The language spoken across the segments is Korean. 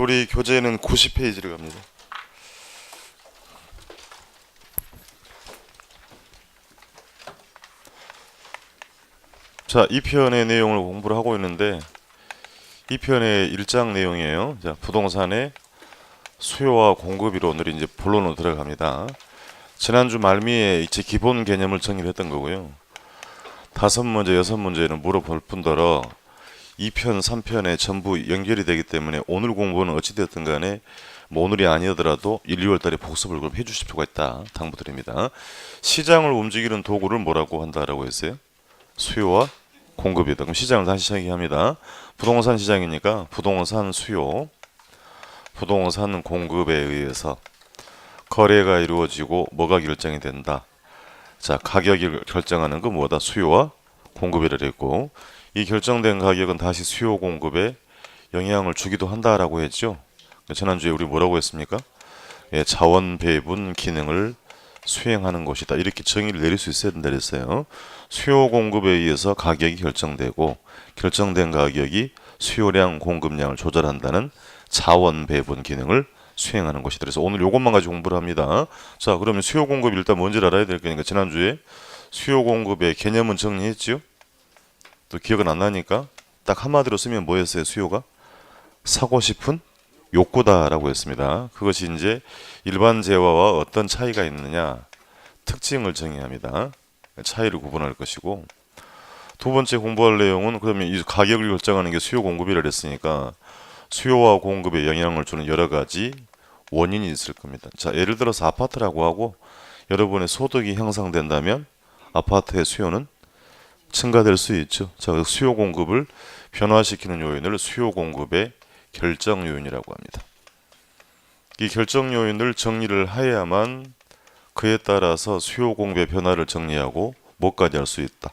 우리 교재는 90페이지를 갑니다. 자, 이 편의 내용을 공부를 하고 있는데 이 편의 1장 내용이에요. 자, 부동산의 수요와 공급으로 오늘 이제 본론으로 들어갑니다. 지난주 말미에 이제 기본 개념을 정립했던 거고요. 5문제, 6문제는 물어볼 뿐더러 2편, 3편에 전부 연결이 되기 때문에 오늘 공부는 어찌되었든 간에 뭐 오늘이 아니더라도 1, 2월 달에 복습을 그럼 해주실 필요가 있다. 당부드립니다. 시장을 움직이는 도구를 뭐라고 한다라고 했어요? 수요와 공급이다. 그럼 시장을 다시 시작합니다. 부동산 시장이니까 부동산 수요, 부동산 공급에 의해서 거래가 이루어지고 뭐가 결정이 된다. 자, 가격을 결정하는 건 뭐다? 수요와 공급이라 했고, 이 결정된 가격은 다시 수요 공급에 영향을 주기도 한다라고 했죠. 지난주에 우리 뭐라고 했습니까? 예, 자원 배분 기능을 수행하는 것이다. 이렇게 정의를 내릴 수 있어야 된다 그랬어요. 수요 공급에 의해서 가격이 결정되고 결정된 가격이 수요량 공급량을 조절한다는 자원 배분 기능을 수행하는 것이다. 그래서 오늘 이것만 가지고 공부를 합니다. 자, 그러면 수요 공급 일단 뭔지를 알아야 될 거니까 지난주에 수요 공급의 개념은 정리했지요. 또 기억은 안 나니까 딱 한마디로 쓰면 뭐였어요? 수요가 사고 싶은 욕구다라고 했습니다. 그것이 이제 일반 재화와 어떤 차이가 있느냐 특징을 정의합니다. 차이를 구분할 것이고, 두 번째 공부할 내용은 그러면 이 가격을 결정하는 게 수요 공급이라 했으니까 수요와 공급에 영향을 주는 여러 가지 원인이 있을 겁니다. 자, 예를 들어서 아파트라고 하고 여러분의 소득이 향상된다면 아파트의 수요는 증가될 수 있죠. 자, 수요 공급을 변화시키는 요인을 수요 공급의 결정 요인이라고 합니다. 이 결정 요인을 정리를 해야만 그에 따라서 수요 공급의 변화를 정리하고 뭐까지 할 수 있다.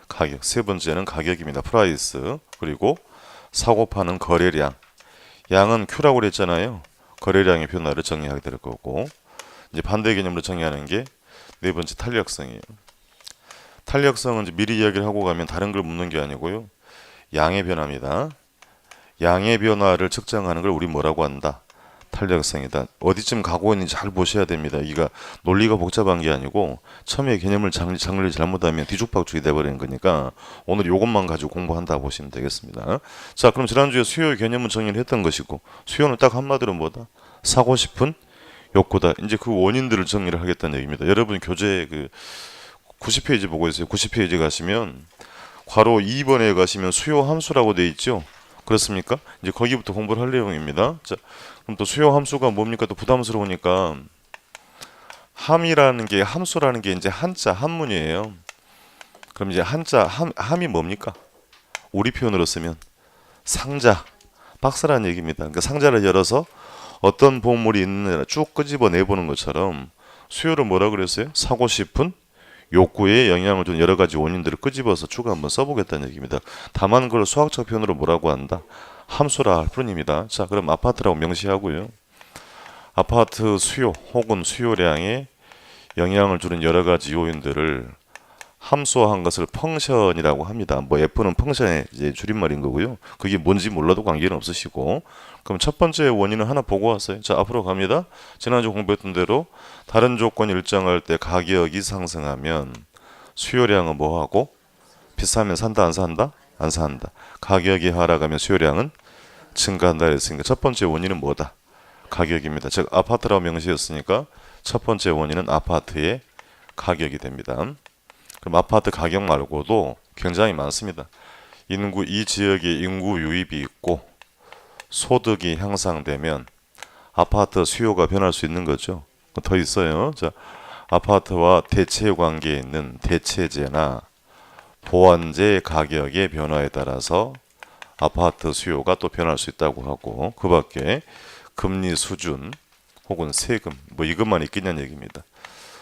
가격. 세 번째는 가격입니다. 프라이스. 그리고 사고 파는 거래량. 양은 Q라고 그랬잖아요. 거래량의 변화를 정리하게 될 거고, 이제 반대 개념으로 정의하는 게 네 번째 탄력성이에요. 탄력성은 이제 미리 이야기를 하고 가면 다른 걸 묻는 게 아니고요. 양의 변화입니다. 양의 변화를 측정하는 걸 우리 뭐라고 한다? 탄력성이다. 어디쯤 가고 있는지 잘 보셔야 됩니다. 이가 논리가 복잡한 게 아니고 처음에 개념을 정리를 잘못하면 뒤죽박죽이 돼버리는 거니까 오늘 이것만 가지고 공부한다 보시면 되겠습니다. 자, 그럼 지난주에 수요의 개념은 정리를 했던 것이고, 수요는 딱 한마디로 뭐다? 사고 싶은 욕구다. 이제 그 원인들을 정리를 하겠다는 얘기입니다. 여러분 교재 그 90페이지 보고 있어요. 90페이지 가시면 괄호 2번에 가시면 수요 함수라고 돼 있죠. 그렇습니까? 이제 거기부터 공부를 할 내용입니다. 자, 그럼 또 수요 함수가 뭡니까? 또 부담스러우니까 함이라는 게, 함수라는 게 이제 한자 한문이에요. 그럼 이제 한자 함이 뭡니까? 우리 표현으로 쓰면 상자, 박스라는 얘기입니다. 그러니까 상자를 열어서 어떤 보물이 있느냐 쭉 끄집어 내보는 것처럼 수요를 뭐라 그랬어요? 사고 싶은 욕구에 영향을 준 여러 가지 원인들을 끄집어서 쭉 한번 써보겠다는 얘기입니다. 다만 그걸 수학적 표현으로 뭐라고 한다? 함수라 할 뿐입니다. 자, 그럼 아파트라고 명시하고요. 아파트 수요 혹은 수요량에 영향을 주는 여러 가지 요인들을 함수화한 것을 펑션이라고 합니다. 뭐 F는 펑션의 이제 줄임말인 거고요. 그게 뭔지 몰라도 관계는 없으시고. 그럼 첫 번째 원인은 하나 보고 왔어요. 자, 앞으로 갑니다. 지난주 공부했던 대로 다른 조건이 일정할 때 가격이 상승하면 수요량은 뭐하고? 비싸면 산다 안 산다? 안 산다. 가격이 하락하면 수요량은 증가한다 했으니까 첫 번째 원인은 뭐다? 가격입니다. 즉 아파트라고 명시했으니까 첫 번째 원인은 아파트의 가격이 됩니다. 그럼 아파트 가격 말고도 굉장히 많습니다. 이 지역에 인구 유입이 있고 소득이 향상되면 아파트 수요가 변할 수 있는 거죠. 더 있어요. 자, 아파트와 대체 관계에 있는 대체재나 보완재 가격의 변화에 따라서 아파트 수요가 또 변할 수 있다고 하고, 그 밖에 금리 수준 혹은 세금 뭐 이것만 있겠냐는 얘기입니다.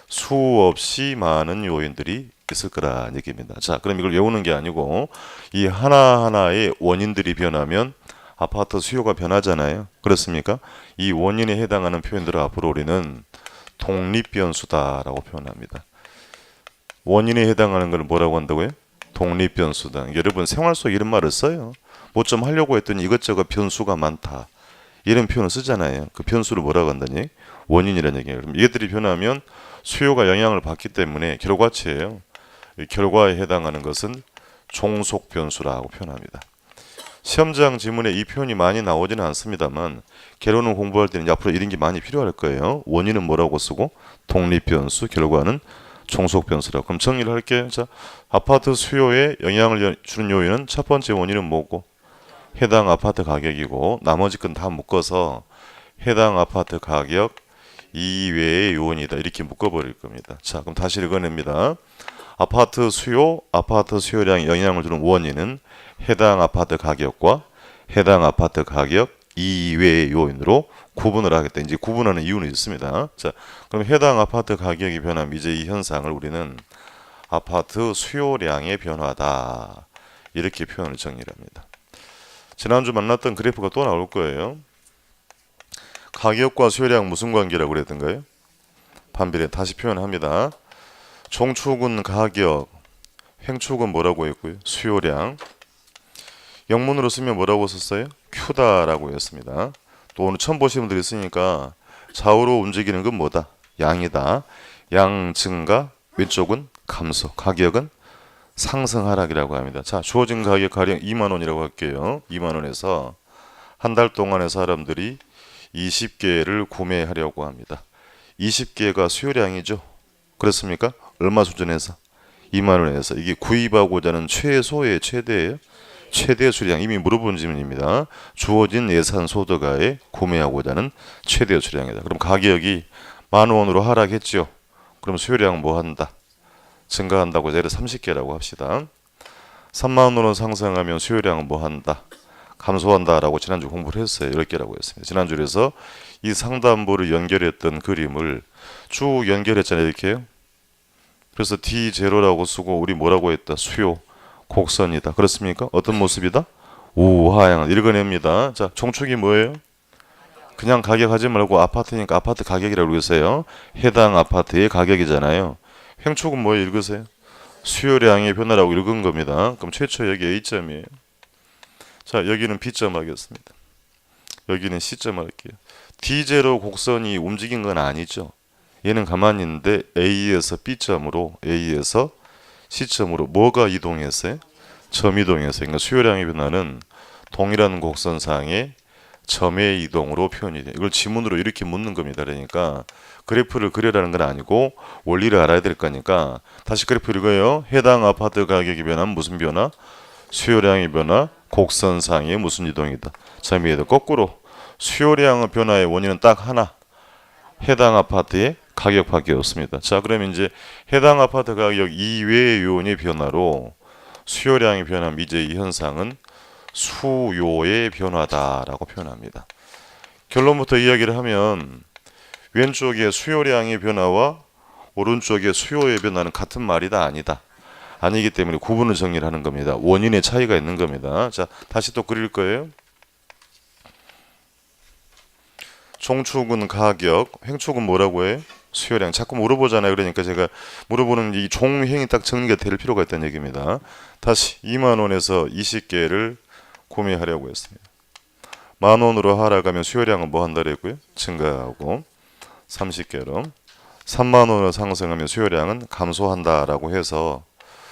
수없이 많은 요인들이 있을 거라는 얘기입니다. 자, 그럼 이걸 외우는 게 아니고 이 하나하나의 원인들이 변하면 아파트 수요가 변하잖아요. 그렇습니까? 이 원인에 해당하는 표현들을 앞으로 우리는 독립변수다라고 표현합니다. 원인에 해당하는 걸 뭐라고 한다고요? 독립변수다. 여러분 생활 속 이런 말을 써요. 뭐 좀 하려고 했더니 이것저것 변수가 많다. 이런 표현을 쓰잖아요. 그 변수를 뭐라고 한다니? 원인이라는 얘기예요. 그럼 이것들이 변하면 수요가 영향을 받기 때문에 결과치예요. 이 결과에 해당하는 것은 종속 변수라고 표현합니다. 시험장 지문에 이 표현이 많이 나오지는 않습니다만 개론을 공부할 때는 앞으로 이런 게 많이 필요할 거예요. 원인은 뭐라고 쓰고 독립 변수, 결과는 종속 변수라고. 그럼 정리를 할게요. 자, 아파트 수요에 영향을 주는 요인은 첫 번째 원인은 뭐고? 해당 아파트 가격이고 나머지 건 다 묶어서 해당 아파트 가격 이외의 요인이다. 이렇게 묶어버릴 겁니다. 자, 그럼 다시 읽어냅니다. 아파트 수요, 아파트 수요량에 영향을 주는 원인은 해당 아파트 가격과 해당 아파트 가격 이외의 요인으로 구분을 하겠다. 이제 구분하는 이유는 있습니다. 자, 그럼 해당 아파트 가격이 변하면 이제 이 현상을 우리는 아파트 수요량의 변화다. 이렇게 표현을 정리합니다. 지난주 만났던 그래프가 또 나올 거예요. 가격과 수요량 무슨 관계라고 그랬던가요? 반비례. 다시 표현합니다. 종축은 가격, 행축은 뭐라고 했고요? 수요량. 영문으로 쓰면 뭐라고 썼어요? Q다라고 했습니다. 또 오늘 처음 보시는 분들이 있으니까 좌우로 움직이는 건 뭐다? 양이다. 양 증가, 왼쪽은 감소, 가격은 상승 하락이라고 합니다. 자, 주어진 가격 가령 2만 원이라고 할게요. 2만 원에서 한 달 동안의 사람들이 20개를 구매하려고 합니다. 20개가 수요량이죠. 그렇습니까? 얼마 수준에서? 2만 원에서. 이게 구입하고자 하는 최소의 최대예요. 최대 수량. 이미 물어본 질문입니다. 주어진 예산 소득하에 구매하고자 하는 최대 수량이다. 그럼 가격이 10,000원으로 하락했죠. 그럼 수요량 뭐 한다? 증가한다고 해서 예를 30개라고 합시다. 30,000원으로 상승하면 수요량은 뭐 한다? 감소한다라고 지난주 공부를 했어요. 10개라고 했습니다. 지난주에서 이 상단부를 연결했던 그림을 쭉 연결했잖아요. 이렇게요. 그래서 D0라고 쓰고 우리 뭐라고 했다? 수요 곡선이다. 그렇습니까? 어떤 모습이다? 우하향. 읽어냅니다. 자, 종축이 뭐예요? 그냥 가격 하지 말고 아파트니까 아파트 가격이라고 읽으세요. 해당 아파트의 가격이잖아요. 행축은 뭐예요? 읽으세요. 수요량의 변화라고 읽은 겁니다. 그럼 최초 여기 A점이에요. 자, 여기는 B점 하겠습니다. 여기는 C점 할게요. D0 곡선이 움직인 건 아니죠. 얘는 가만히 있는데 A에서 B점으로, A에서 C점으로 뭐가 이동했어요? 점 이동했어요. 그러니까 수요량의 변화는 동일한 곡선상의 점의 이동으로 표현이 돼요. 이걸 지문으로 이렇게 묻는 겁니다. 그러니까 그래프를 그려라는 건 아니고 원리를 알아야 될 거니까 다시 그래프 읽어요. 해당 아파트 가격이 변하면 무슨 변화? 수요량의 변화, 곡선상의 무슨 이동이다. 점이 이동. 거꾸로 수요량 변화의 원인은 딱 하나. 해당 아파트의 가격밖에 없습니다. 자, 그러면 이제 해당 아파트 가격 이외의 요인의 변화로 수요량이 변하면 이제 이 현상은 수요의 변화다라고 표현합니다. 결론부터 이야기를 하면 왼쪽의 수요량의 변화와 오른쪽의 수요의 변화는 같은 말이다 아니다. 아니기 때문에 구분을 정리를 하는 겁니다. 원인의 차이가 있는 겁니다. 자, 다시 또 그릴 거예요. 종축은 가격, 행축은 뭐라고 해요? 수요량. 자꾸 물어보잖아요. 그러니까 제가 물어보는 이 종행이 딱 정리가 될 필요가 있다는 얘기입니다. 다시 2만 원에서 20개를 구매하려고 했습니다. 10,000원으로 하락하면 수요량은 뭐 한다 그랬고요? 증가하고 30개로 3만 원으로 상승하면 수요량은 감소한다라고 해서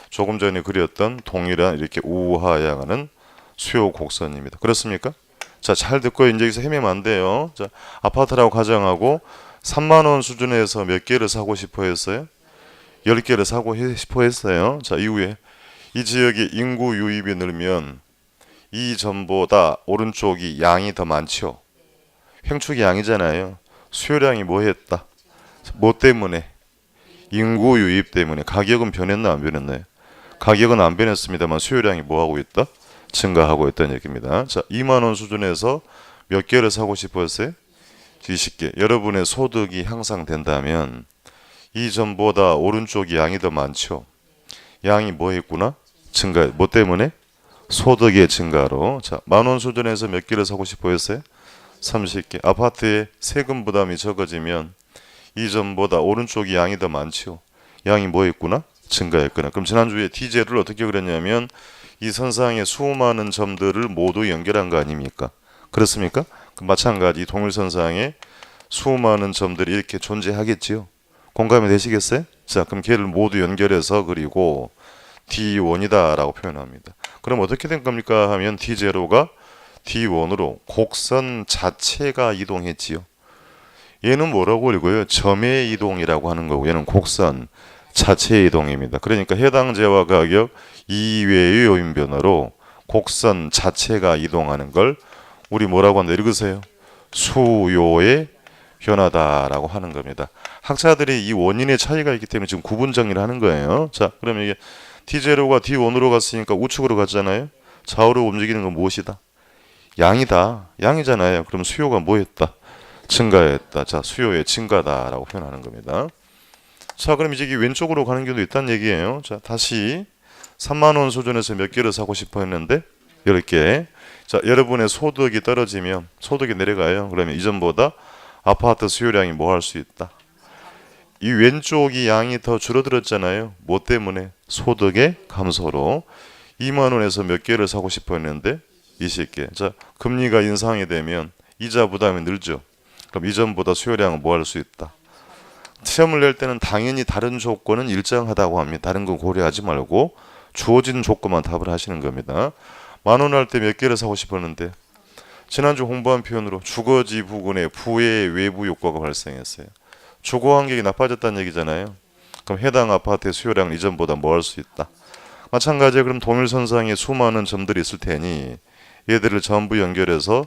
조금 전에 그렸던 동일한 이렇게 우하향하는 수요 곡선입니다. 그렇습니까? 자, 잘 듣고 이제 여기서 헤매면 안 돼요. 자, 아파트라고 가정하고 3만 원 수준에서 몇 개를 사고 싶어 했어요? 10개를 사고 싶어 했어요. 자, 이후에 이 지역의 인구 유입이 늘면 이 점보다 오른쪽이 양이 더 많죠. 행축이 양이잖아요. 수요량이 뭐 했다? 뭐 때문에? 인구 유입 때문에. 가격은 변했나 안 변했나요? 가격은 안 변했습니다만 수요량이 뭐 하고 있다? 증가하고 있다는 얘기입니다. 자, 2만 원 수준에서 몇 개를 사고 싶었어요? 20개. 여러분의 소득이 향상된다면 이 점보다 오른쪽이 양이 더 많죠. 양이 뭐 했구나? 증가. 뭐 때문에? 소득의 증가로. 자, 10,000원 수준에서 몇 개를 사고 싶어 했어요? 30개. 아파트의 세금 부담이 적어지면 이 점보다 오른쪽이 양이 더 많죠. 양이 뭐 했구나? 증가했구나. 그럼 지난주에 D제를 어떻게 그렸냐면 이 선상의 수많은 점들을 모두 연결한 거 아닙니까? 그렇습니까? 마찬가지 동일선상에 수많은 점들이 이렇게 존재하겠지요. 공감이 되시겠어요? 자, 그럼 걔를 모두 연결해서 그리고 D1이다 라고 표현합니다. 그럼 어떻게 된 겁니까 하면 D0가 D1으로 곡선 자체가 이동했지요. 얘는 뭐라고 읽어요? 점의 이동이라고 하는 거고 얘는 곡선 자체의 이동입니다. 그러니까 해당 재화 가격 이외의 요인 변화로 곡선 자체가 이동하는 걸 우리 뭐라고 한다 읽으세요? 수요의 변화다라고 하는 겁니다. 학자들이 이 원인의 차이가 있기 때문에 지금 구분 정리를 하는 거예요. 자, 그러면 이게 D0가 D1으로 갔으니까 우측으로 갔잖아요. 좌우로 움직이는 건 무엇이다? 양이다. 양이잖아요. 그럼 수요가 뭐였다? 증가했다. 자, 수요의 증가다라고 표현하는 겁니다. 자, 그럼 이제 왼쪽으로 가는 경우도 있다는 얘기예요. 자, 다시 3만 원 수준에서 몇 개를 사고 싶어 했는데 10개. 자, 여러분의 소득이 떨어지면 소득이 내려가요. 그러면 이전보다 아파트 수요량이 뭐 할 수 있다? 이 왼쪽이 양이 더 줄어들었잖아요. 뭐 때문에? 소득의 감소로 2만 원에서 몇 개를 사고 싶어 했는데 20개. 자, 금리가 인상이 되면 이자 부담이 늘죠. 그럼 이전보다 수요량은 뭐 할 수 있다? 시험을 낼 때는 당연히 다른 조건은 일정하다고 합니다. 다른 건 고려하지 말고 주어진 조건만 답을 하시는 겁니다. 만 원 할 때 몇 개를 사고 싶었는데 지난주 홍보한 표현으로 주거지 부근에 부의 외부 효과가 발생했어요. 주거 환경이 나빠졌다는 얘기잖아요. 그럼 해당 아파트의 수요량은 이전보다 뭐 할 수 있다? 마찬가지로 그럼 동일선상에 수많은 점들이 있을 테니 얘들을 전부 연결해서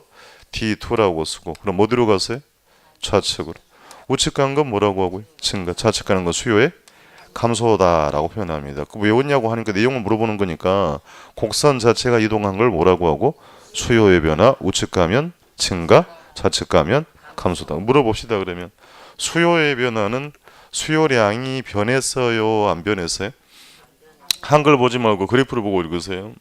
D2라고 쓰고 그럼 어디로 갔어요? 좌측으로. 우측 간 건 뭐라고 하고요? 증가. 좌측 가는 건 수요의 감소다라고 표현합니다. 왜 왔냐고 하니까 내용을 물어보는 거니까 곡선 자체가 이동한 걸 뭐라고 하고? 수요의 변화. 우측 가면 증가, 좌측 가면 감소다. 물어봅시다. 그러면 수요의 변화는 수요량이 변했어요? 안 변했어요? 한글 보지 말고 그래프를 보고 읽으세요.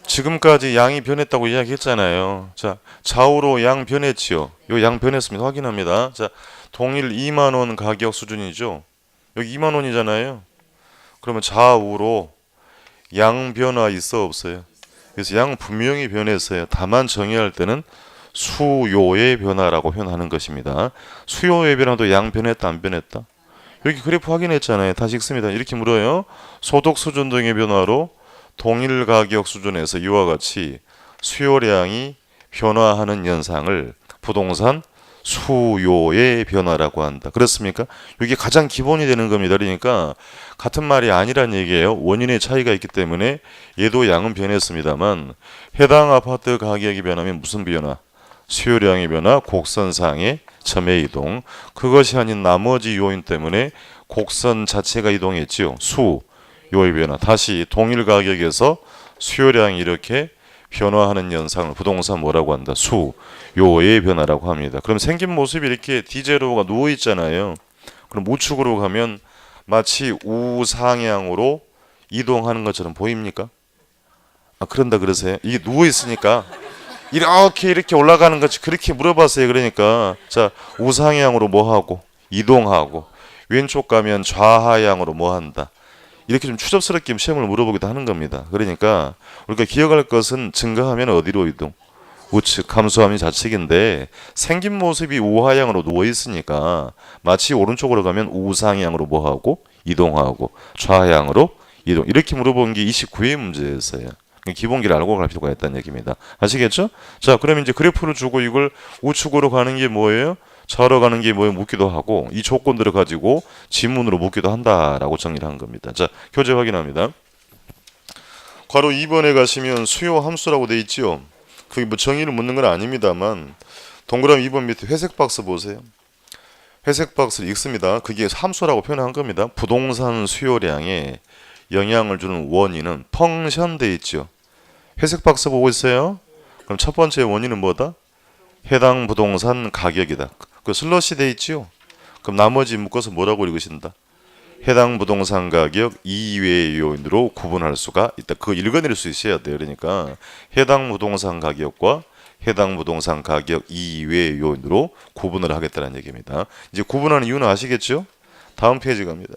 지금까지 양이 변했다고 이야기했잖아요. 자, 좌우로 양 변했지요. 요 양 변했습니다. 확인합니다. 자, 동일 2만 원 가격 수준이죠. 여기 2만 원이잖아요. 그러면 좌우로 양 변화 있어 없어요? 그래서 양 분명히 변했어요. 다만 정의할 때는 수요의 변화라고 표현하는 것입니다. 수요의 변화도 양 변했다 안 변했다? 여기 그래프 확인했잖아요. 다시 읽습니다. 이렇게 물어요. 소득 수준 등의 변화로 동일 가격 수준에서 이와 같이 수요량이 변화하는 현상을 부동산 수요의 변화라고 한다. 그렇습니까? 이게 가장 기본이 되는 겁니다. 그러니까 같은 말이 아니란 얘기예요. 원인의 차이가 있기 때문에 얘도 양은 변했습니다만 해당 아파트 가격이 변하면 무슨 변화? 수요량의 변화, 곡선상의 점의 이동. 그것이 아닌 나머지 요인 때문에 곡선 자체가 이동했지요. 수요의 변화. 다시 동일 가격에서 수요량이 이렇게 변화하는 현상을 부동산 뭐라고 한다? 수요의 변화라고 합니다. 그럼 생긴 모습이 이렇게 D0가 누워 있잖아요. 그럼 우측으로 가면 마치 우상향으로 이동하는 것처럼 보입니까? 아, 그런다 그러세요? 이게 누워 있으니까 이렇게 올라가는 것이 그렇게 물어봤어요. 그러니까 자, 우상향으로 뭐 하고 이동하고 왼쪽 가면 좌하향으로 뭐 한다. 이렇게 좀 추접스럽게 시험을 물어보기도 하는 겁니다. 그러니까 우리가 기억할 것은 증가하면 어디로 이동? 우측, 감소하면 좌측인데 생긴 모습이 우하향으로 누워 있으니까 마치 오른쪽으로 가면 우상향으로 뭐 하고 이동하고 좌하향으로 이동. 이렇게 물어본 게 29회 문제였어요. 기본기를 알고 갈 필요가 있다는 얘기입니다. 아시겠죠? 자, 그러면 이제 그래프를 주고 이걸 우측으로 가는 게 뭐예요? 좌우로 가는 게 뭐예요? 묻기도 하고 이 조건들을 가지고 지문으로 묻기도 한다라고 정리를 한 겁니다. 자, 교재 확인합니다. 괄호 2번에 가시면 수요 함수라고 돼 있죠. 그게 뭐 정의를 묻는 건 아닙니다만 동그라미 2번 밑에 회색 박스 보세요. 회색 박스를 읽습니다. 그게 함수라고 표현한 겁니다. 부동산 수요량에 영향을 주는 원인은 펑션 돼 있죠. 회색 박스 보고 있어요. 그럼 첫 번째 원인은 뭐다? 해당 부동산 가격이다. 그 슬러시 돼 있죠. 그럼 나머지 묶어서 뭐라고 읽으신다? 해당 부동산 가격 이외의 요인으로 구분할 수가 있다. 그거 읽어낼 수 있어야 돼요. 그러니까 해당 부동산 가격과 해당 부동산 가격 이외의 요인으로 구분을 하겠다는 얘기입니다. 이제 구분하는 이유는 아시겠죠? 다음 페이지 갑니다.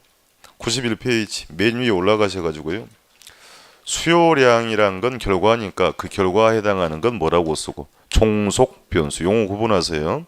91페이지 맨 위에 올라가셔가지고요. 수요량이란 건 결과니까 그 결과에 해당하는 건 뭐라고 쓰고 종속 변수. 용어 구분하세요.